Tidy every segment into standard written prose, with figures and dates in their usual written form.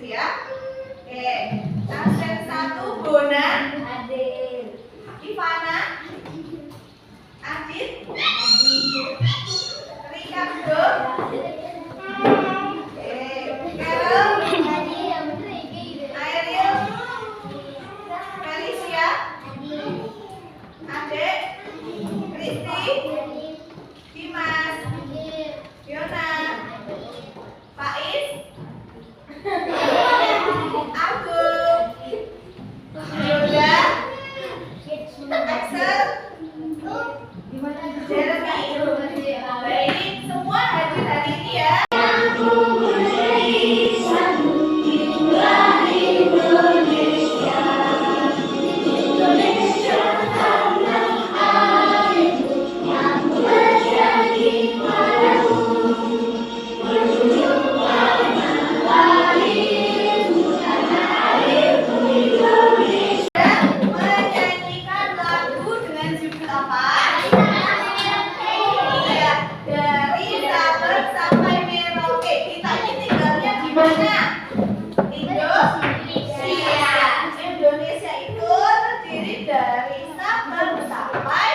ya. Oke, absen 1 Bona, Adil, Ivana, Adit, Ricardo, Carol, Ariel, Felicia, Ade, Kristi, Dimas, Fiona, Faiz, Agung, Yoda, Axel, Jeremy. Baik, semua hadir hari ini ya. Menyanyikan lagu dengan judul apa? Iya, dari Sabang sampai Merauke. Kita ini tinggalnya di mana? Indonesia itu terdiri dari Sabang sampai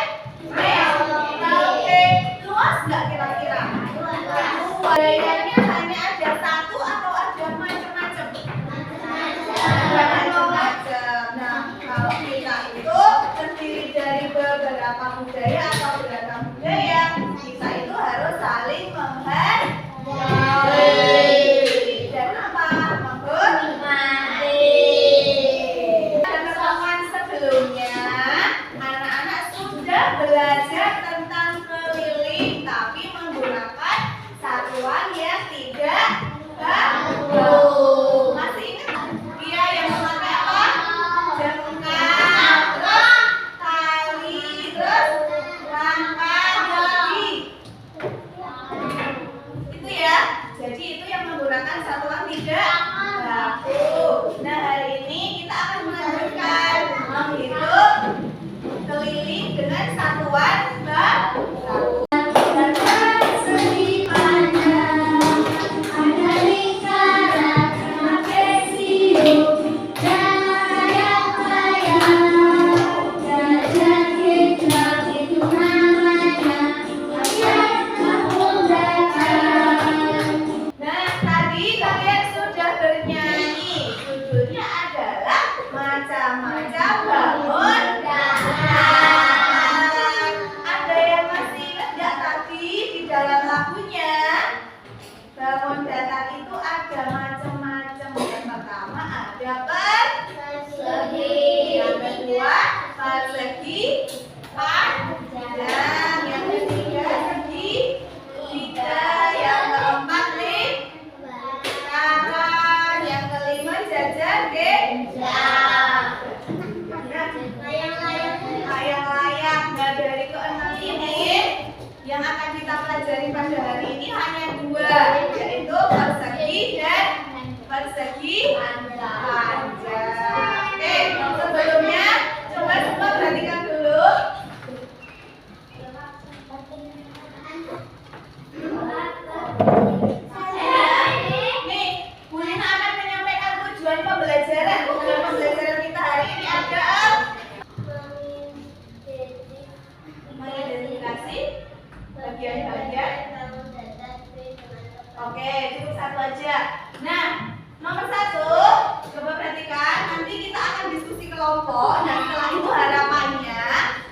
Merauke. Luas nggak kira-kira? Budayanya hanya ada satu atau ada macam-macam? Macam-macam. Nah, kalau kita itu terdiri dari beberapa budaya atau beragam budaya, kita itu harus saling menghargai. Dan apa? Menghormati. Pertemuan sebelumnya, anak-anak sudah belajar tentang keliling, tapi menggunakan satuan yang tidak baku. Masih ingat? Dia yang memakai apa? Jengkal, terus tali, terus rangka lagi. Itu ya. Jadi itu yang menggunakan satuan tidak baku. Nah, hari ini kita akan melanjutkan menghitung keliling dengan satuan baku. Nah, tadi kalian sudah bernyanyi. Judulnya adalah Macam-macam Bangun-Datang. Ada yang masih ingat nggak tadi di dalam lagunya? Bangun datang itu ada macam-macam. Yang pertama ada persegi, yang kedua persegi panjang, yang ketiga segi tiga, yang keempat lingkaran, yang kelima jajar genjang. Layang-layang. Nah, dari keenam ini yang akan kita pelajari pada hari ini hanya dua, yaitu persegi dan persegi panjang. Oke, sebelumnya coba semua perhatikan dulu. Nih, Bu Lina akan menyampaikan tujuan pembelajaran. Tujuan pembelajaran kita hari ini ada mengidentifikasi bagian-bagian. Oke, cukup satu aja. Nah, nomor 1, coba perhatikan. Nanti kita akan diskusi kelompok. Nah, setelah itu harapannya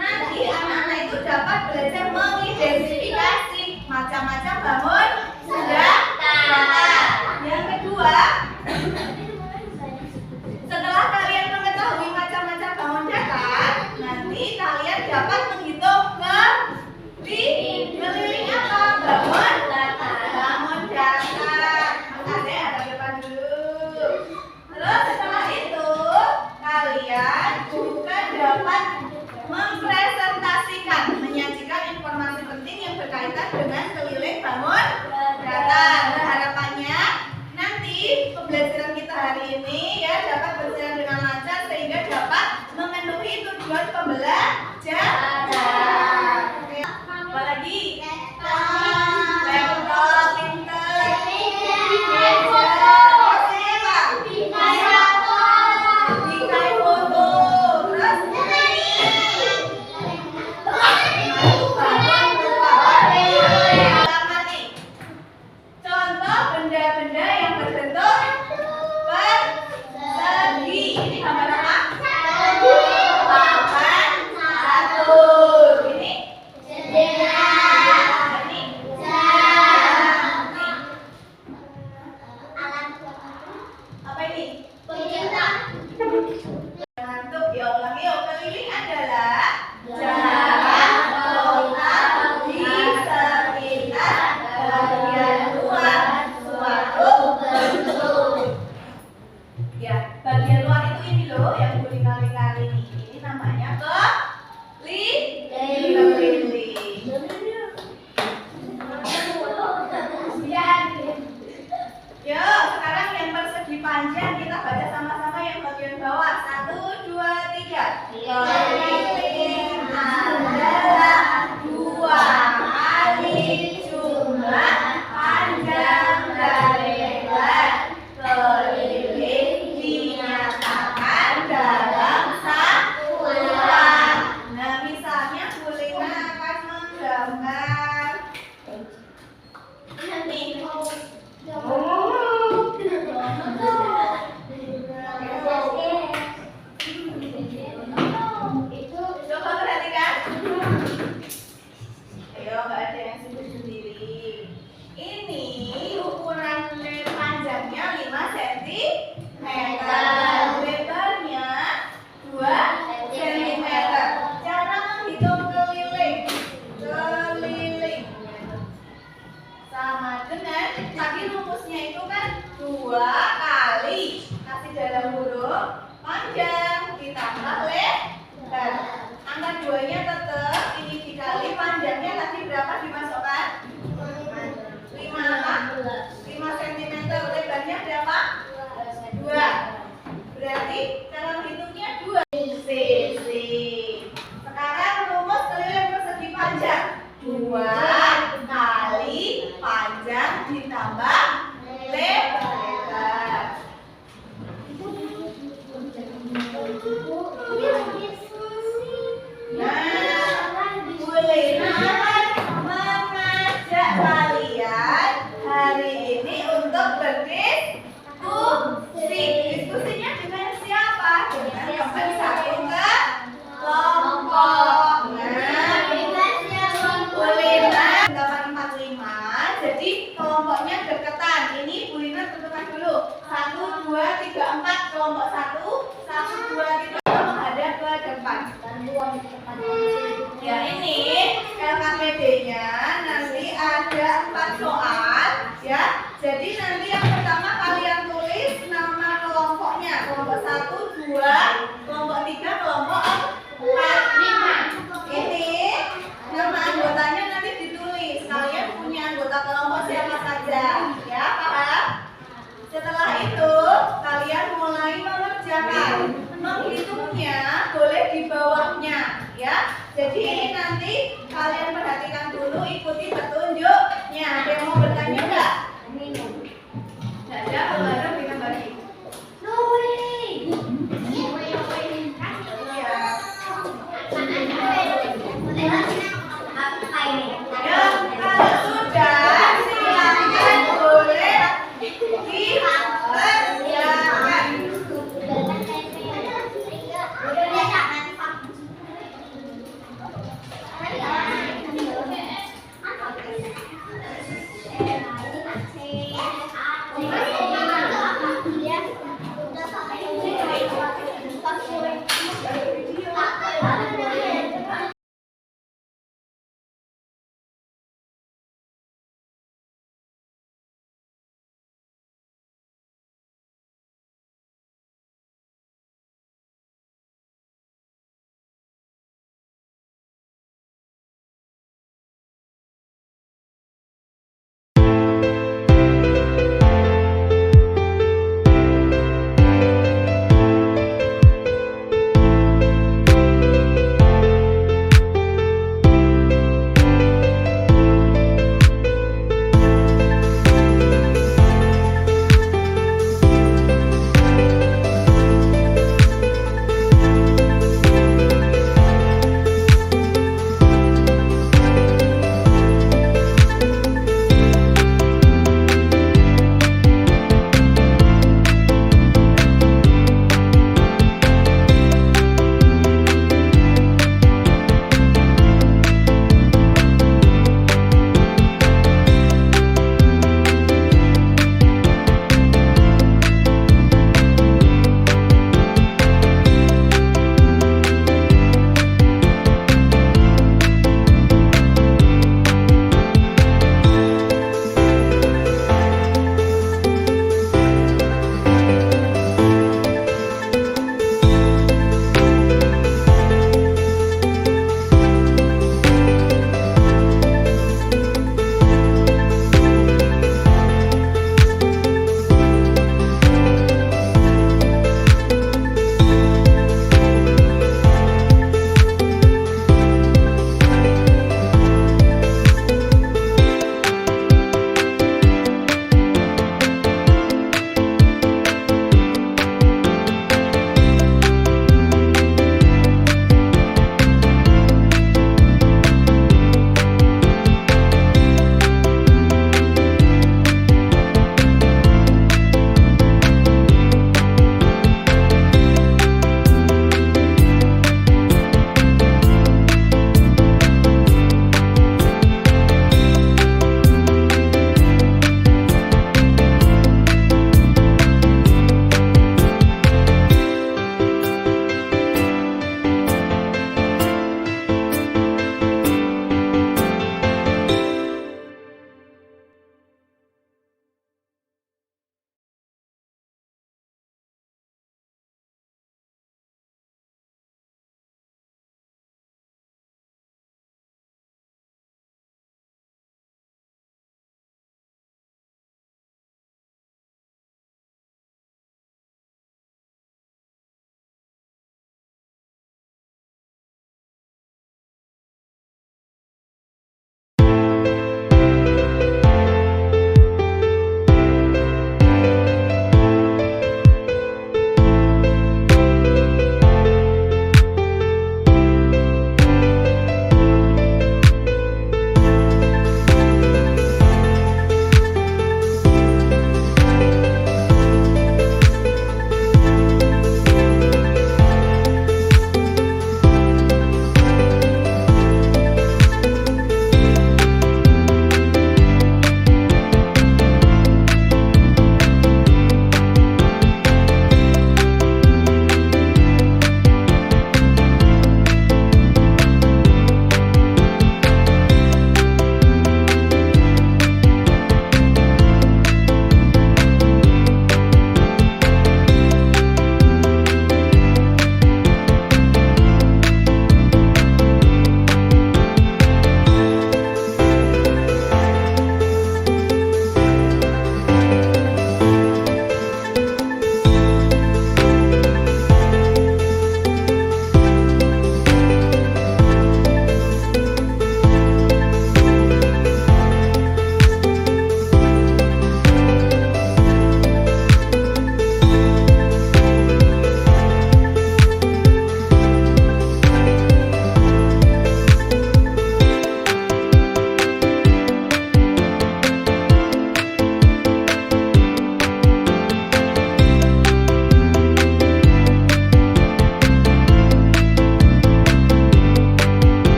nanti anak-anak itu dapat belajar mengidentifikasi macam-macam bangun datang. Yang kedua, setelah kalian mengetahui macam-macam bangun datang, nanti kalian dapat menghitung keliling apa? Bangun datang. Bangun datang. Adek ada depan dulu. Terus setelah itu kalian juga dapat mempresentasikan, menyajikan informasi penting yang berkaitan dengan keliling bangun datang. Nah, harapannya nanti pembelajaran kita hari ini ya dapat berjalan dengan lancar sehingga dapat memenuhi tujuan pembelajaran. Oke. Apa lagi? Laptop, pinter, gadget, Ayo, nggak ada yang sendiri-sendiri. Ini ukuran panjangnya 5 cm, lebarnya 2 cm. Cara menghitung keliling, sama dengan tadi rumusnya itu kan 2 kali kasih dalam huruf panjang ditambah lebar. Angka 2-nya tetap ini dikali panjangnya tadi berapa dimasukkan? 5 cm. Lebarnya berapa? 2. Berarti cara menghitungnya 2 sisi. Sekarang rumus keliling persegi panjang 2 kali panjang ditambah lebar. Nah, Bulena mengajak kalian hari ini untuk berdiskusi. Diskusinya dengan siapa? Dengan teman satu kelompok. Nah, Bulena 845. Jadi kelompoknya deketan. Ini Bulena tentukan dulu. 1, 2, 3, 4. Kelompok 1, 1, 2, 3 menghadap ke depan. Ya ini LKPD-nya nanti ada 4 soal ya. Jadi nanti yang pertama kalian tulis nama kelompoknya. Kelompok 1, 2, kelompok 3, kelompok 4, 5. Ini nama anggotanya nanti ditulis. Kalian punya anggota kelompok siapa saja ya, paham? Setelah itu kalian mulai mengerjakan. Menghitungnya boleh di bawahnya ya. Jadi ini nanti kalian perhatikan dulu, ikuti petunjuknya. Ada yang mau bertanya enggak? Enggak ada, kalau ada kita bagi. Ya, kalau sudah silakan boleh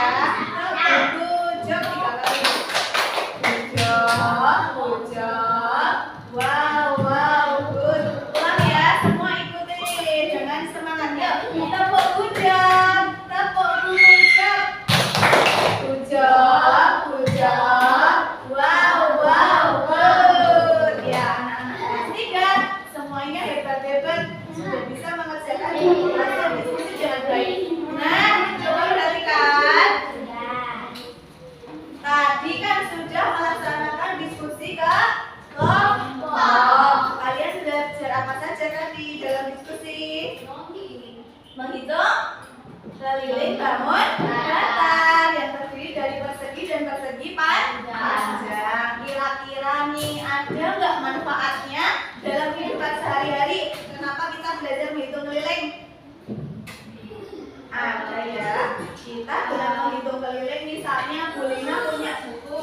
ya. Good job 3 kali. Good job. Wow, good. Ulang ya, semua ikutin dengan semangat. Yuk, tepuk good job. Good job. Wow, good. Ya, anak-anak kelas 3 semuanya hebat-hebat, sudah bisa mengerjakan hasil diskusi dengan baik. Nah, coba perhatikan. Tadi kan sudah melaksanakan diskusi kelompok. Kalian sudah belajar apa saja tadi dalam diskusi? Menghitung, keliling, bangun, datar, yang terdiri dari persegi dan persegi panjang. Kira-kira nih ada nggak manfaatnya dalam kehidupan sehari-hari? Kenapa kita belajar menghitung keliling? Ada ya. Kita dengan menghitung keliling, misalnya Bu Lina punya buku.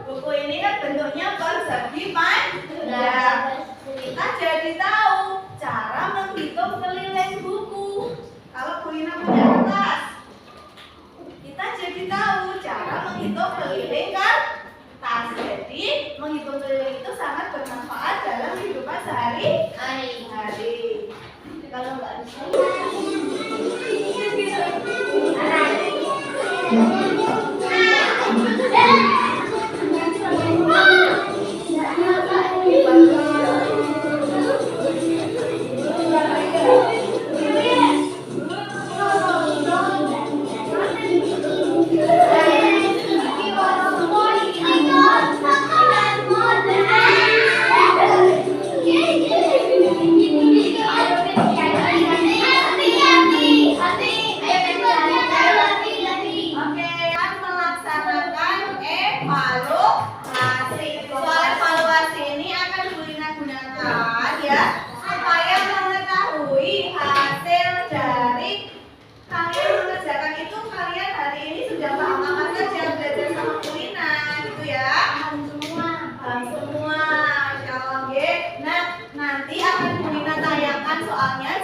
Buku ini kan bentuknya persegi panjang. Kita jadi tahu cara menghitung keliling buku. Kalau Bu Lina punya kertas, kita jadi tahu cara menghitung keliling kertas. Jadi menghitung keliling itu sangat bermanfaat dalam kehidupan sehari-hari. Kalau nggak bisa,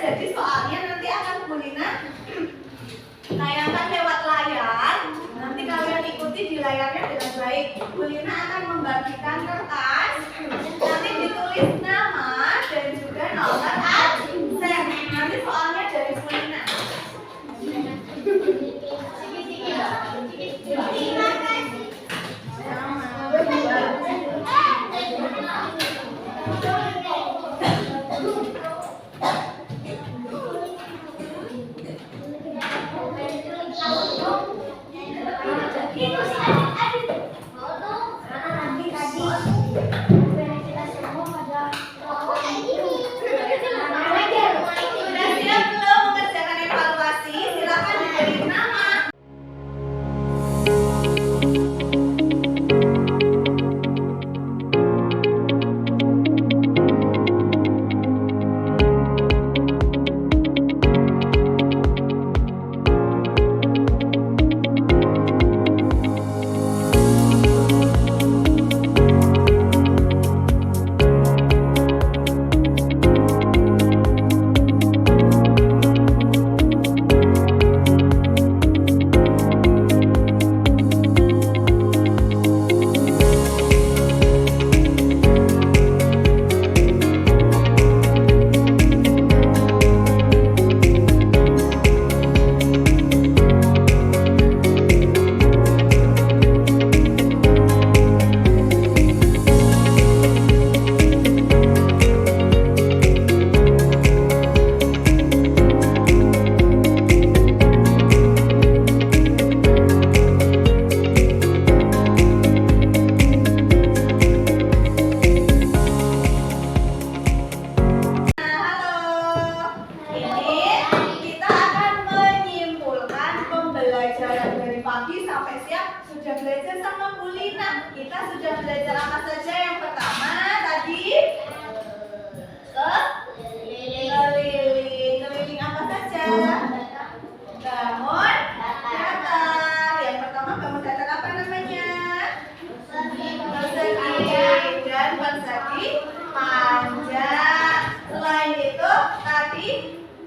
jadi soalnya nanti akan Bu Lina tayangkan lewat layar. Nanti kalian ikuti di layarnya dengan baik. Bu Lina akan membagikan kertas. Nanti ditulis nama dan juga nomor absen. Nanti soalnya dari Bu Lina.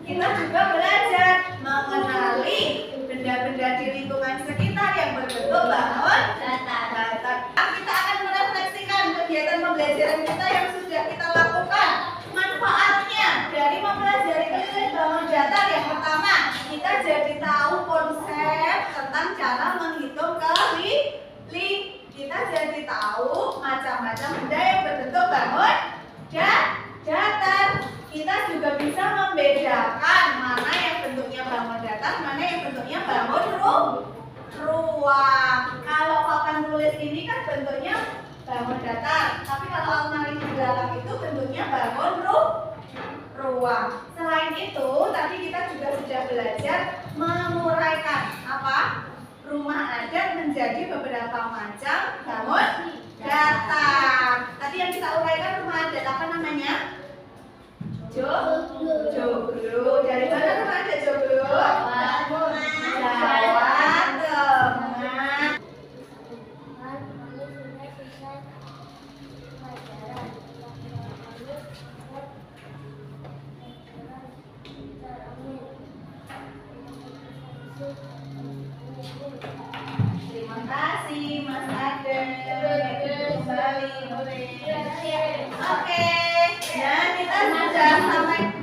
Kita juga belajar mengenali benda-benda di lingkungan sekitar yang berbentuk bangun datar. Kita akan merefleksikan kegiatan pembelajaran kita yang sudah kita lakukan. Manfaatnya dari mempelajari keliling bangun datar, yang pertama, kita jadi tahu konsep tentang cara menghitung keliling. Kita jadi tahu macam-macam benda yang berbentuk bangun datar. Kita juga bisa membedakan mana yang bentuknya bangun datar, mana yang bentuknya bangun ruang. Kalau papan tulis ini kan bentuknya bangun datar, tapi kalau almari di belakang itu bentuknya bangun ruang. Selain itu, tadi kita juga sudah belajar menguraikan rumah adat menjadi beberapa macam bangun datar. Tadi yang kita uraikan rumah adat apa namanya? Joglo. Dari mana rumah adat Joglo? Jawa Tengah. Terima kasih Mas Ade. Kembali. Oke. Nah, kita sudah sampai